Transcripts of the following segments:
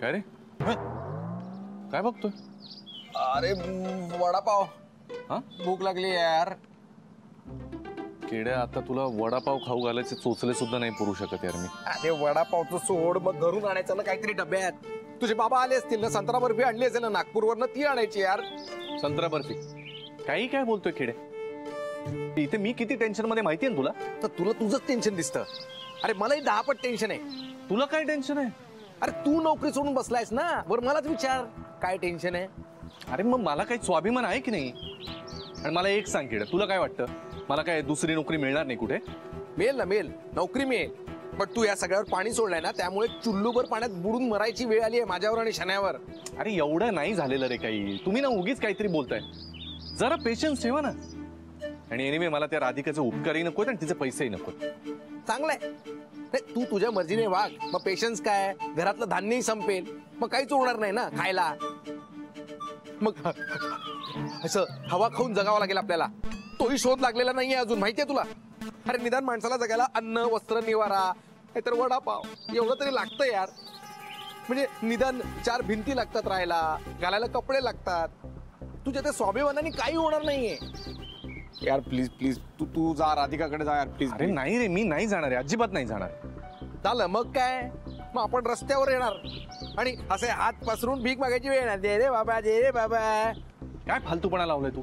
काय रे? काय बघतोय? अरे वडापाव. हा? भूक लागली यार. किड्या, आता तुला वडापाव खाऊ घालायचे चोचले सुद्धा नाही पुरू शकत यार मी. अरे वडापावचं सोड, मग घरून आणायचं ना काहीतरी डब्यात. तुझे बाबा आले असतील ना, संत्रा बर्फी आणली असेल ना नागपूरवरनं, ती आणायची यार. संत्रा बर्फी? काही काय बोलतोय किडे? इथे मी किती टेन्शन मध्ये माहितीये ना तुला? तर तुला तुझंच टेन्शन दिसतं. अरे मलाही 10 पट टेन्शन आहे. तुला काय टेन्शन आहे? अरे तू नोकरी सोडून बसलायस ना, वर मलाच विचार काय टेन्शन आहे. अरे मग मला काही स्वाभिमान आहे की नाही? आणि मला एक सांग किडे, तुला काय वाटतं मला काय दुसरी नोकरी मिळणार नाही कुठे? मिळेल ना, मिळेल, नोकरी मिळेल. पण तू या सगळ्यावर पाणी सोडलाय ना, त्यामुळे चुल्लूभर पाण्यात बुडून मरायची वेळ आली आहे माझ्यावर आणि शण्यावर. अरे एवढं नाही झालेलं रे काही. तुम्ही ना उगीच काहीतरी बोलताय. जरा पेशन्स ठेवा ना. आणि एनिवे मला त्या राधिकाचे उपकारही नको आणि तिचे पैसेही नको. चांगलंय, तू तुझ्या मर्जीने वाग. मग पेशन्स काय, घरातलं धान्यही संपेल, मग काहीच उरणार नाही ना खायला. मग असं हवा खाऊन जगावं लागेल आपल्याला. तोही शोध लागलेला नाहीये अजून, माहितीये तुला? अरे निदान माणसाला जगायला अन्न, वस्त्र, निवारा, नाहीतर वडापाव एवढं तरी लागतं यार. म्हणजे निदान 4 भिंती लागतात राहायला, घालायला कपडे लागतात. तुझ्या त्या स्वाभिमानाने काही होणार नाहीये यार. प्लीज प्लीज तू जा, राधिकाकडे जा यार प्लीज. अरे नाही रे, मी नाही जाणार आहे, अजिबात नाही जाणार. झालं मग काय, मग आपण रस्त्यावर येणार आणि असे हात पसरून भीक मागायची वेळ येणार. दे रे बाबा, दे रे बाबा. काय फालतूपणा लावलाय तू?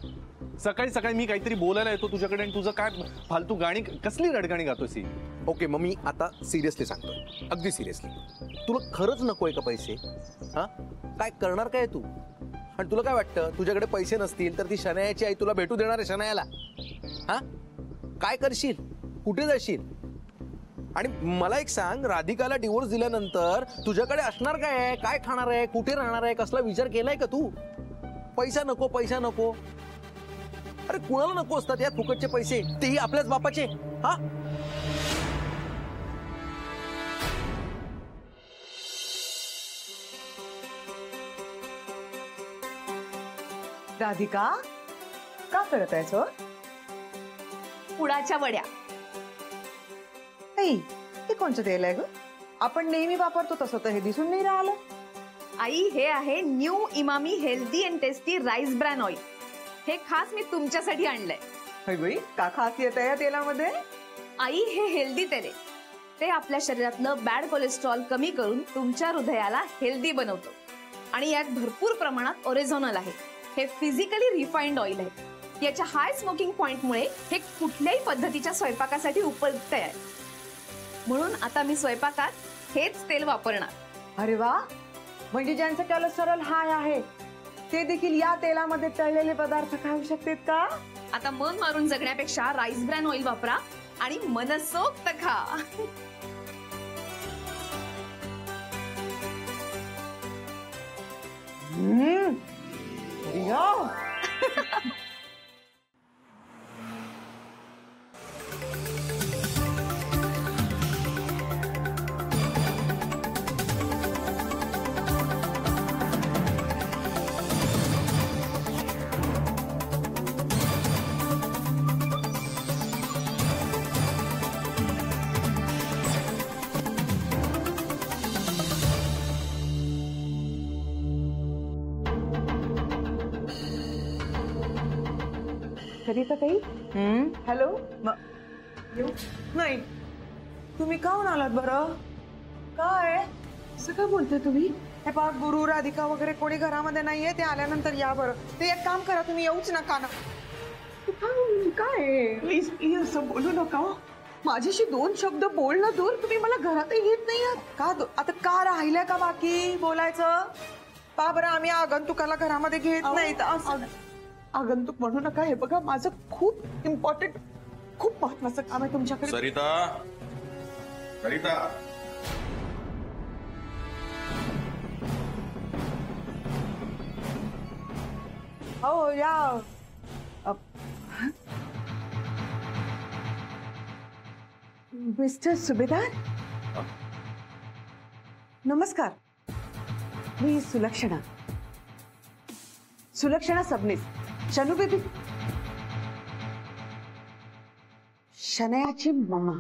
सकाळी सकाळी मी काहीतरी बोलायला येतो तुझ्याकडे आणि तुझं काय फालतू गाणी, कसली रडगाणी गातोस ही? ओके, मग मी आता सिरियसली सांगतोय, अगदी सिरियसली. तुला खरंच नकोय का पैसे? हा, काय करणार काय तू? आणि तुला काय वाटतं, तुझ्याकडे पैसे नसतील तर ती शनायाची आई तुला भेटू देणार आहे शनायाला? हा, काय करशील, कुठे जाशील? आणि मला एक सांग, राधिकाला डिवोर्स दिल्यानंतर तुझ्याकडे असणार काय आहे, काय खाणार आहे, कुठे राहणार आहे, कसला विचार केलाय का तू? पैसा नको, पैसा नको. अरे कुणाला नको असतात या फुकटचे पैसे, तेही आपल्याच बापाचे. हा, राधिका, का करत आहेस हो? पुडाच्या वड्या. आई, हे कोणचं तेल आहे ग? आपण नेहमी वापरतो तसं तर हे दिसून नाही राहिलं. आई, हे आहे new Emami healthy and tasty rice bran oil. हे खास मी तुमच्यासाठी आणलंय. होय बाई, का खासियत आहे या तेलामध्ये? आई, हे हेल्दी तेल आहे. ते आपल्या शरीरातलं बॅड कोलेस्ट्रॉल कमी करून तुमच्या हृदयाला हेल्दी बनवतो. आणि यात भरपूर प्रमाणात ओरेझोनल आहे. हे फिजिकली रिफाइंड ऑइल आहे. याच्या हाय स्मोकिंग पॉइंटमुळे हे कुठल्याही पद्धतीच्या स्वयंपाकासाठी उपयुक्त आहे. म्हणून आता मी स्वयंपाकात हेच तेल वापरणार. अरे वा, म्हणजे ज्यांचं कोलेस्टेरॉल हाय आहे ते देखील या तेलामध्ये तळलेले पदार्थ खाऊ शकतात का? आता मन मारून जगण्यापेक्षा राईस ब्रॅन ऑइल वापरा आणि मनसोक्त खा. सरिता ताई, हॅलो. नाही, तुम्ही काहून आलात बरं? काय असं काय बोलताय तुम्ही? हे पहा, गुरु, राधिका वगैरे कोणी घरामध्ये नाहीये, ते आल्यानंतर या बरं. ते एक काम करा, तुम्ही येऊच नका ना. काय प्लीज प्लीज असं बोलू नका. माझ्याशी 2 शब्द बोल ना दूर. तुम्ही मला घरातही घेत नाही का? आता का राहिलंय का बाकी बोलायचं? पहा बरं, आम्ही आगंतुकाला घरामध्ये घेत नाही. आगंतुक म्हणू नका. हे बघा, माझं खूप इम्पॉर्टंट, खूप महत्वाचं काम आहे तुमच्याकडे. सरिता, सरिता, हो या. मिस्टर सुभेदार, नमस्कार. मी सुलक्षणा, सुलक्षणा सबनीस, शनू बेबी, शनयाची मम्मा.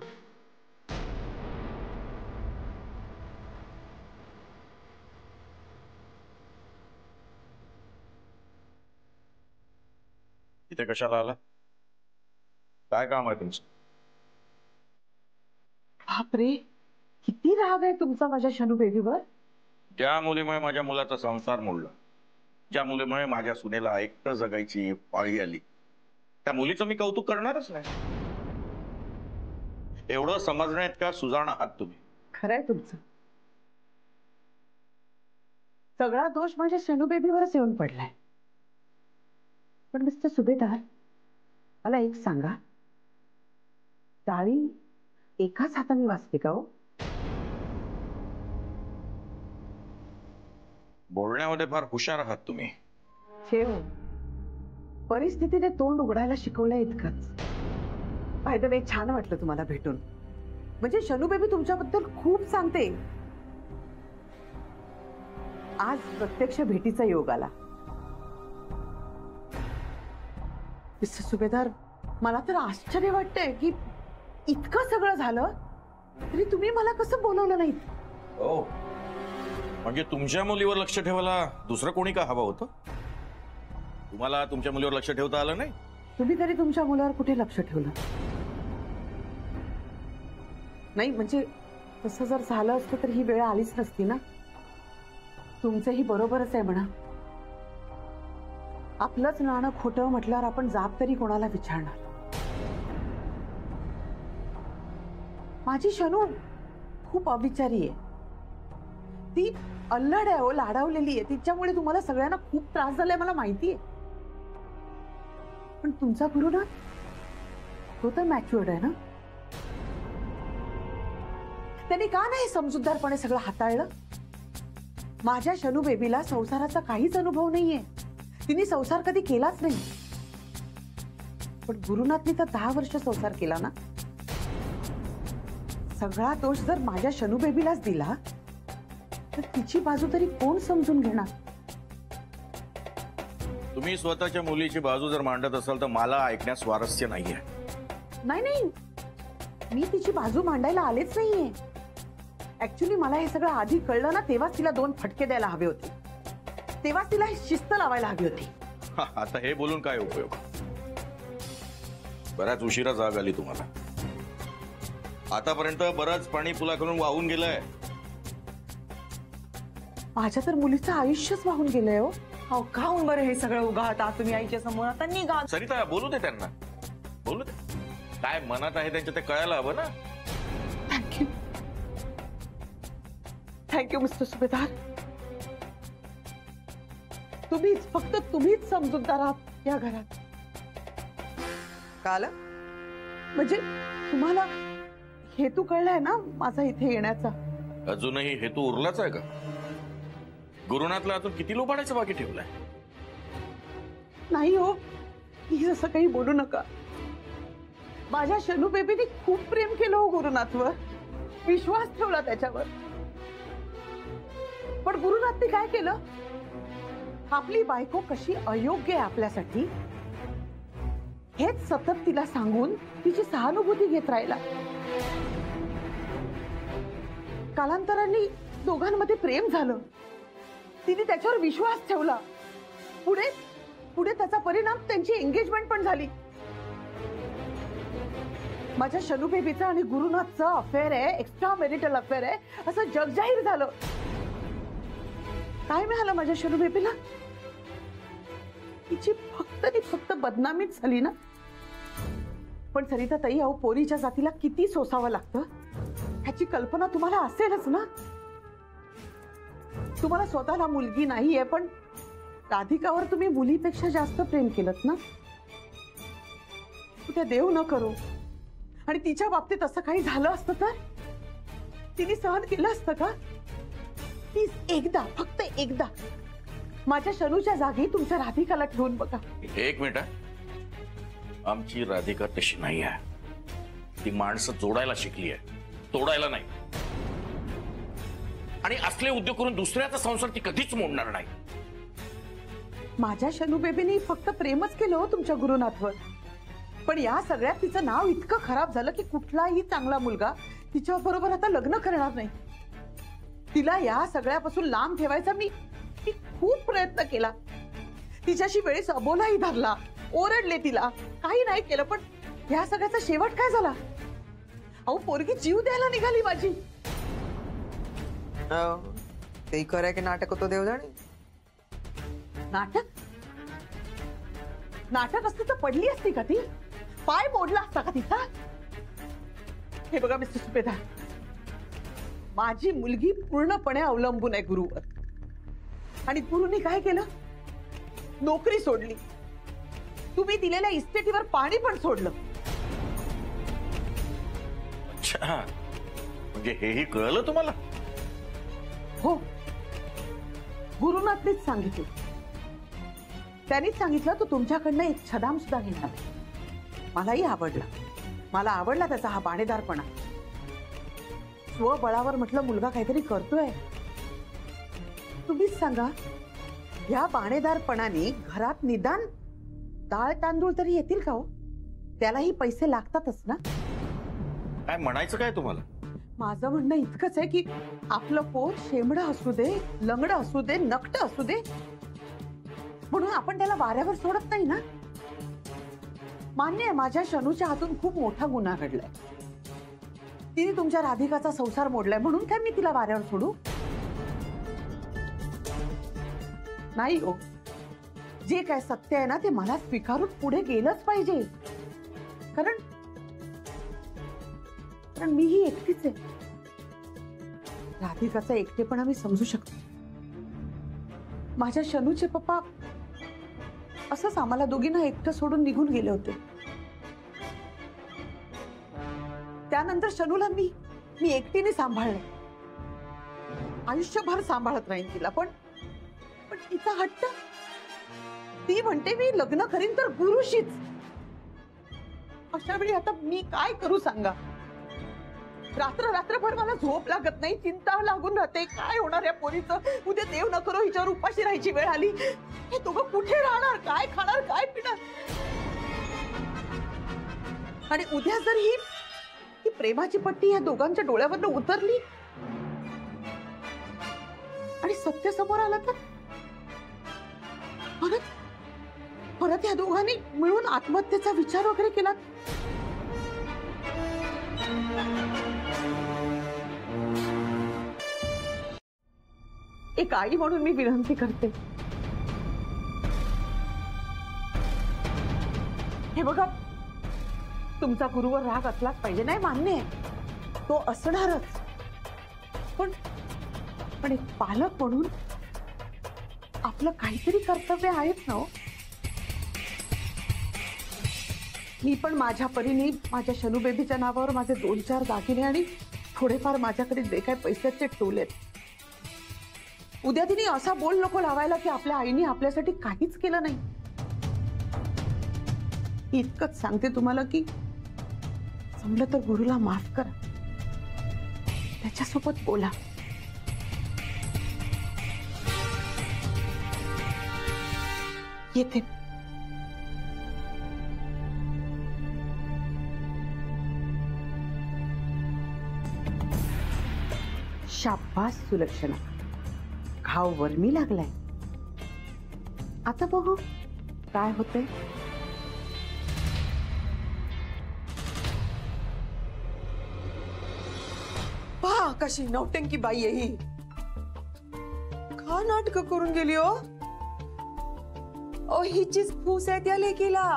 इथे कशाला आला? काय काम आहे तुमचं? बापरे, किती राग आहे तुमचा माझ्या शनू बेबीवर. त्या मुलीमुळे माझ्या मुलाचा संसार मोडला. ज्या मुलीमुळे माझ्या सुनेला एकटं जगायची पाळी आली, त्या मुलीचं मी कौतुक करणारच नाही. एवढं समजण्यात का सुजाण आहात तुम्ही? खरंय तुमचं. सगळा दोष माझ्या शनू बेबीवरच येऊन पडलाय. पण मिस्टर सुभेदार, मला एक सांगा, टाळी एकाच हाताने वाजते का हो? बोलण्यामध्ये फार हुशार आहात तुम्ही. ठेव, परिस्थितीने तोंड उघडायला शिकवलंय इतकंच. बाय द वे, छान वाटलं तुम्हाला भेटून. म्हणजे शनू बेबी तुमच्याबद्दल खूप सांगते. आज प्रत्यक्ष भेटीचा योग आला. मिस्टर सुभेदार, मला तर आश्चर्य वाटतंय की इतकं सगळं झालं तरी तुम्ही मला कसं बोलवलं नाही. हो, म्हणजे तुमच्या मुलीवर लक्ष ठेवायला दुसरं कोणी का हवं होतं? तुम्हाला तुमच्या मुलीवर लक्ष ठेवता आलं नाही? तुम्ही तरी तुमच्या मुलावर कुठे लक्ष ठेवलं नाही? म्हणजे तसं जर झालं असतं तर ही वेळ आलीच नसती ना. तुमचंही बरोबरच आहे म्हणा. आपलंच नाणं खोटं म्हटल्यावर आपण जाब तरी कोणाला विचारणार. माझी शनू खूप अविचारी आहे. ती अल्लड आहे हो, लाडावलेली आहे. तिच्यामुळे तुम्हाला सगळ्यांना खूप त्रास झालाय मला माहिती आहे. पण तुमचा गुरु ना, तो तर मॅच्युअर्ड आहे ना. त्यांनी का नाही समजूतदारपणे सगळं हाताळलं? माझ्या शनू बेबीला संसाराचा काहीच अनुभव नाहीये. तिने संसार कधी केलाच नाही. पण गुरुनाथनी तर 10 वर्ष संसार केला ना. सगळा दोष जर माझ्या शनू बेबीलाच दिला तर तिची बाजू तरी कोण समजून घेणार? तुम्ही स्वतःच्या मुलीची बाजू जर मांडत असाल तर मला ऐकण्यास स्वारस्य नाहीये. नाही नाही, मी तिची बाजू मांडायला आलेच नाहीये. ऍक्च्युली मला हे सगळं आधी कळलं ना, तेव्हाच तिला 2 फटके द्यायला हवे होते. तेव्हाच तिला शिस्त लावायला हवी होती. आता हे बोलून काय उपयोग? बऱ्याच उशिरा जाग आली तुम्हाला. आतापर्यंत बरंच पाणी पुलाखालून वाहून गेलंय. माझ्या तर मुलीचं आयुष्यच वाहून गेलंय हो. अहो, काहून बरं हे सगळं उगाळता तुम्ही आईच्या समोर? आता निघा. सरिता, बोलू दे त्यांना, बोलू दे. काय मनात आहे त्यांच्या ते कळायला हवं ना. थँक्यू, थँक्यू मिस्टर सुभेदार. तुम्हीच, फक्त तुम्हीच समजूतदार आहात या घरात. काल म्हणजे तुम्हाला हेतू कळलाय ना माझा इथे येण्याचा? अजूनही हेतू उरलाच आहे का? गुरुनाथला अजून किती लोबाडायचं बाकी ठेवलंय? नाही हो, ही असं काही बोलू नका. माझ्या शनू बेबीने खूप प्रेम केलं हो गुरुनाथवर, विश्वास ठेवला त्याच्यावर. पण गुरुनाथने काय केलं? आपली बायको कशी अयोग्य आहे आपल्यासाठी हेच सतत तिला सांगून तिची सहानुभूती घेत राहिला. कालांतराने दोघांमध्ये प्रेम झालं. तिने त्याच्यावर विश्वास ठेवला. पुढे पुढे त्याचा परिणाम त्यांची एंगेजमेंट पण झाली. माझ्या शनू बेबीचं आणि गुरुनाथचं अफेअर आहे, एक्स्ट्रा मॅरिटल अफेअर आहे, असं जगजाहीर झालं. काय मिळालं माझ्या शनू बेबीला? तिची फक्त बदनामीच झाली ना. पण सरिता ताई, अहो, पोरीच्या जातीला किती सोसावं लागतं ह्याची कल्पना तुम्हाला असेलच ना. तुम्हाला स्वतःला मुलगी नाहीये, पण राधिकावर तुम्ही मुलीपेक्षा जास्त प्रेम केलंत ना. उद्या देव न करो आणि तिच्या बाबतीत असं काही झालं असतं तर तिने सहन केलं असतं का? प्लीज एकदा, फक्त एकदा माझ्या शनूच्या जागी तुमच्या राधिकाला ठेवून बघा. 1 मिनिट. आमची राधिका तशी नाही आहे. ती माणसं जोडायला शिकली आहे, तोडायला नाही. आणि असले उद्योग करून दुसऱ्याचा संसार ती कधीच मोडणार नाही. माझ्या शनू बेबीने फक्त प्रेमच केलं हो तुमच्या गुरुनाथवर. पण या सगळ्यात तिचं नाव इतकं खराब झालं की कुठलाही चांगला मुलगा तिच्या बरोबर आता लग्न करणार नाही. तिला या सगळ्यापासून लांब ठेवायचा मी खूप प्रयत्न केला. तिच्याशी वेळेस अबोलाही धरला. ओरडले तिला, काही नाही केलं, पण ह्या सगळ्याचा शेवट काय झाला? अहो पोरगी जीव द्यायला निघाली माझी. ते खरंय की नाटक होतं देव जाणे. नाटक नाटक असतं तर पडली असती का ती? पाय मोडला असता का तिचा? हे बघा मिस्टर सुपेदार, माझी मुलगी पूर्णपणे अवलंबून आहे गुरुवर. आणि गुरुनी काय केलं? नोकरी सोडली. तुम्ही दिलेल्या इस्टेटीवर पाणी पण सोडलं. अच्छा, म्हणजे हेही कळलं तुम्हाला? हो, गुरुनाथनीच सांगितलं. त्यांनीच सांगितलं तो तुमच्याकडनं एक छदाम सुद्धा घेणार नाही. मलाही आवडला, मला आवडला त्याचा हा बाणेदारपणा. स्वबळावर म्हटलं मुलगा काहीतरी करतोय. तुम्हीच सांगा, या बाणेदारपणाने घरात निदान डाळ तांदूळ तरी येतील का हो? त्यालाही पैसे लागतातच ना. काय म्हणायचं काय तुम्हाला? माझं म्हणणं इतकंच आहे की आपलं पोट शेंबडं असू दे, लंगडं असू दे, नकटं असू दे, म्हणून आपण त्याला वाऱ्यावर सोडत नाही ना. मान्य आहे, माझ्या शनूच्या हातून खूप मोठा गुन्हा घडलाय. तिने तुमच्या राधिकाचा संसार मोडलाय, म्हणून काय मी तिला वाऱ्यावर सोडू? नाही हो, जे काय सत्य आहे ना ते मला स्वीकारून पुढे गेलंच पाहिजे. कारण मीही एकटीच आहे. राधिकाचा एकटेपणा मी समजू शकते. माझ्या शनूचे पप्पा असंच आम्हाला दोघींना एकटं सोडून निघून गेले होते. त्यानंतर शनूला मी एकटीने सांभाळलं. आयुष्यभर सांभाळत राहीन तिला. पण तिचा हट्ट, ती म्हणते मी लग्न करीन तर गुरुशीच. अशा वेळी आता मी काय करू सांगा? रात्रभर मला झोप लागत नाही, चिंता लागून राहते. काय होणार या पोरीचं? उद्या देव न करो हिच्यावर उपाशी राहायची वेळ आली. हे दोघं कुठे राहणार? काय खाणार? काय पिणार? आणि उद्या जर ही प्रेमाची पट्टी या दोघांच्या डोळ्यावरनं उतरली आणि सत्य समोर आलं तर परत या दोघांनी मिळून आत्महत्येचा विचार वगैरे केला. एक आई म्हणून मी विनंती करते, हे बघा, तुमचा गुरुवर राग असलाच पाहिजे, नाही मान्य आहे, तो असणारच. पण एक पालक म्हणून आपलं काहीतरी कर्तव्य आहेच ना. मी पण माझ्या परीने माझ्या शनू बेबीच्या नावावर माझे 2-4 दागिने आणि थोडेफार माझ्याकडे जे काही पैशाचे टोलेत. उद्या तिने असा बोल नको लावायला की आपल्या आईने आपल्यासाठी काहीच केलं नाही. इतकंच सांगते तुम्हाला की जमलं तर गुरुला माफ करा, त्याच्यासोबत बोला. येते. शाबास सुलक्षणा, घाव वर्मी लागलाय. आता बघू काय होतंय. पहा कशी नौटंकी बाई आहे ही. का नाटक करून गेली हो? ओ हिचीच फूस आहे त्या लेकीला.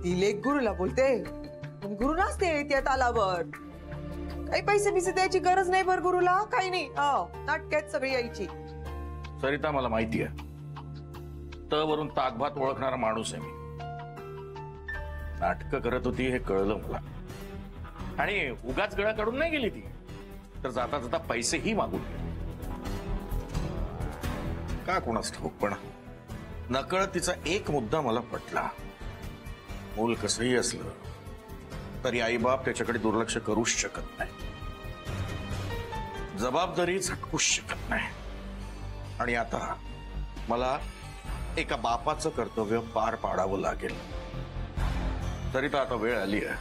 ती लेक गुरुला बोलते, पण गुरु नसते त्या तालावर. काही पैसे बिसे द्यायची गरज नाही बर गुरुला, काही नाही. नाटकात सगळी यायची. सरिता, मला माहिती आहे, त वरून ताकभात ओळखणारा माणूस आहे मी. नाटक करत होती हे कळलं मला. आणि उगाच गळा काढून नाही गेली ती, तर जाता जाता पैसेही मागून गेली. का कोणास ठाऊक, पण नकळत तिचा एक मुद्दा मला पटला. मूल कसंही असलं तरी आईबाप त्याच्याकडे दुर्लक्ष करूच शकत नाही, जबाबदारी झटकूच शकत नाही. आणि आता मला एका बापाचं कर्तव्य पार पाडावं लागेल. तरी तर आता वेळ आली आहे,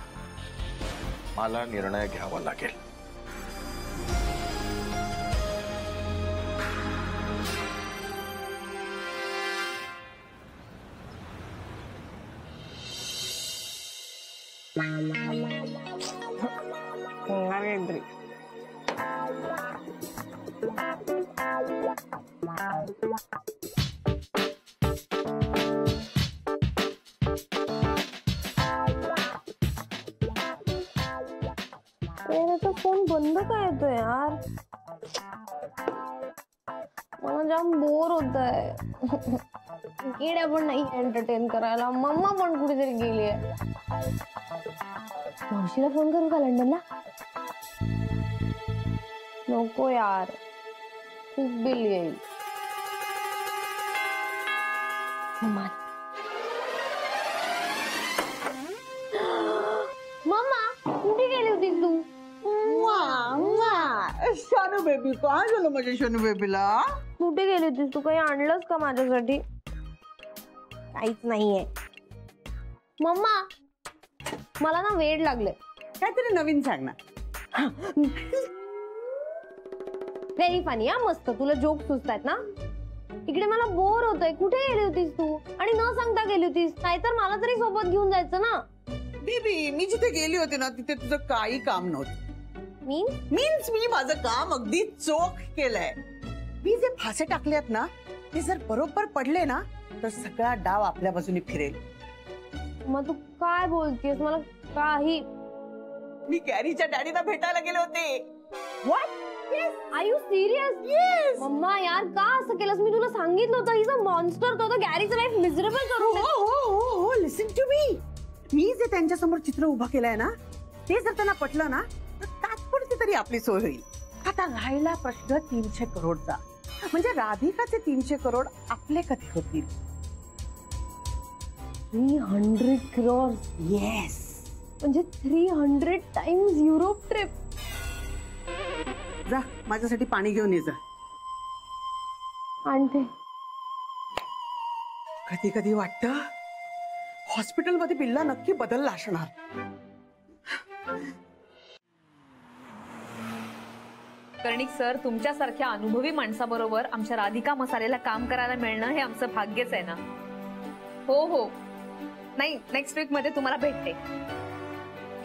मला निर्णय घ्यावा लागेल. तो फोन बंद का येतोय यार. मला जाम बोर होत आहे. किड्या पण नाही एंटरटेन करायला. मम्मा पण कुठेतरी गेली आहे. मावशीला फोन करू का लंडनला? नको यार, खूप बिल येईल. मम्मा कुठे गेली होतीस तू? शानू बेबी, काय झालं माझ्या शानू बेबीला? कुठे गेली होतीस तू? काही आणलंस का माझ्यासाठी? काहीच नाहीये. मम्मा मला ना वेड लागले. काहीतरी नवीन सांग ना. Very funny. हा मस्त, तुला जोक सुचतायत ना. इकडे मला बोर होतंय. कुठे गेली होतीस तू? आणि न सांगता गेली होतीस. नाहीतर मला तरी सोबत घेऊन जायचं ना. बेबी, मी जिथे गेली होते ना तिथे तुझं काही काम नव्हतं. मीन्स मी माझं काम अगदी चोख केलंय. मी जे फासे टाकलेत ना ते जर बरोबर पडले ना तर सगळा डाव आपल्या बाजूने फिरेल. मग तू काय बोलतेस? मला काही. मी कॅरीच्या डॅडीला भेटायला गेले होते. What? Are you serious? Yes. मम्मा यार, का असं केलंस? मी तुला सांगितलं होतं ही अ मॉन्स्टर. तो गॅरीचं लाईफ मिझरेबल करून हो हो हो हो, लिसन टू मी. मी जे त्यांच्या समोर चित्र उभं केलंय ना ते जर त्यांना पटलं ना तर तात्पुरती तरी आपली सोय होईल. आता राहिला प्रश्न 300 करोडचा. म्हणजे राधिकाचे 300 करोड आपले कधी होतील? 300 crores. येस. म्हणजे 300 टाइम्स युरोप ट्रिप. जा माझ्यासाठी पाणी घेऊन ये जा. आणते. कधी कधी वाटतं हॉस्पिटलमध्ये बिल्ला नक्की बदलला असणार. कर्णिक सर, तुमच्यासारख्या अनुभवी माणसाबरोबर आमच्या राधिका मसालेला काम करायला मिळणं हे आमचं भाग्यच आहे ना. हो हो, नाही, नेक्स्ट वीक मध्ये तुम्हाला भेटते.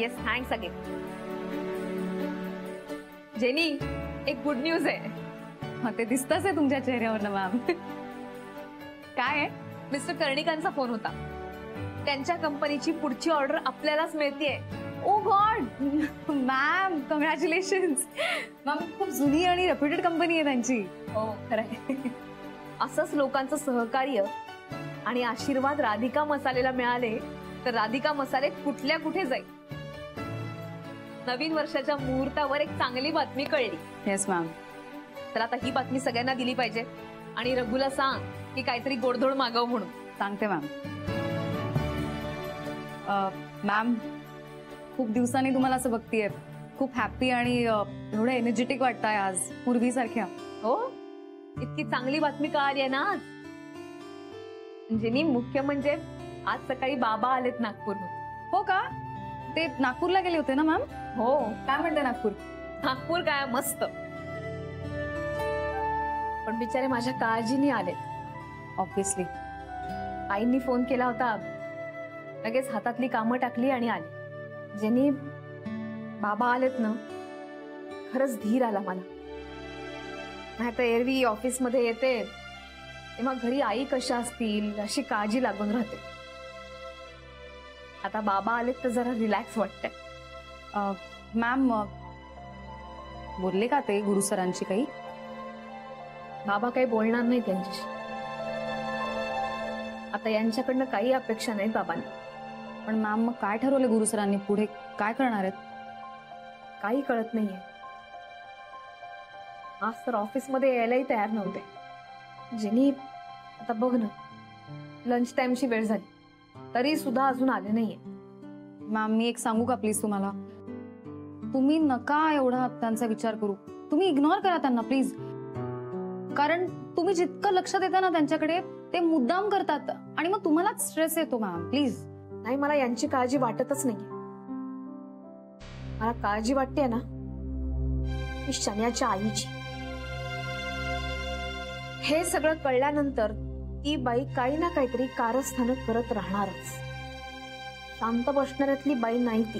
Yes, thanks again. जेनी, एक गुड न्यूज आहे. ते दिसतच आहे तुमच्या चेहऱ्यावर मॅम. काय आहे? मिस्टर कर्णिकांचा फोन होता. त्यांच्या कंपनीची पुढची ऑर्डर आपल्यालाच मिळतेय. ओ गॉड मॅम, कॉंग्रॅच्युलेशन्स मॅम. खूप जुनी आणि रेप्युटेड कंपनी आहे त्यांची. हो खरंय. असंच लोकांचं सहकार्य आणि आशीर्वाद राधिका मसालेला मिळाले तर राधिका मसाले कुठल्या कुठे जाईल. नवीन वर्षाच्या मुहूर्तावर एक चांगली बातमी कळली. Yes ma'am. तर आता ही बातमी सगळ्यांना दिली पाहिजे. आणि रघुला सांग की काहीतरी गोडधोड मागव म्हणून. सांगते मॅम. मॅम, खूप दिवसांनी तुम्हाला असं बघतीये. खूप हॅपी आणि एवढं एनर्जेटिक वाटतंय आज, पूर्वीसारख्या. हो, इतकी चांगली बातमी कळाली आहे ना आज. जेनी, मुख्य म्हणजे आज सकाळी बाबा आलेत नागपूरहून. हो का? ते नागपूरला गेले होते ना मॅम? हो. काय म्हणते नागपूर? नागपूर काय मस्त, पण बिचारे माझ्या काळजीने आलेत. ऑब्विसली. आईंनी फोन केला होता, लगेच हातातली कामं टाकली आणि आली. जेनी, बाबा आलेत ना, खरंच धीर आला मला. नाही तर एरवी ऑफिस मध्ये येते तेव्हा घरी आई कशा असतील अशी काळजी लागून राहते. आता बाबा आलेत तर जरा रिलॅक्स वाटतंय. मॅम, बोलले का ते गुरु सरांची काही? बाबा काही बोलणार नाही त्यांच्याशी. आता यांच्याकडनं काही अपेक्षा नाहीत बाबांना. पण मॅम, मग काय ठरवलं गुरु सरांनी? पुढे काय करणार आहेत? काही कळत नाहीये. आज तर ऑफिस मध्ये यायलाही तयार नव्हते. जेनी, आता बघ ना, लंच टाइमची वेळ झाली तरी सुद्धा अजून आले नाहीये. मॅम, मी एक सांगू का प्लीज तुम्हाला? तुम्ही नका एवढा त्यांचा विचार करू. तुम्ही इग्नोर करा त्यांना प्लीज. कारण तुम्ही जितकं लक्ष देता ना त्यांच्याकडे, ते मुद्दाम करतात आणि मग तुम्हालाच स्ट्रेस येतो. Ma'am please. नाही, मला यांची काळजी वाटतच नाहीये. मला काळजी वाटते ना ती शन्याच्या आईची. हे सगळं कळल्यानंतर ती बाई काही ना काहीतरी कारस्थान करत राहणारच. शांत बसणाऱ्यातली बाई नाही ती.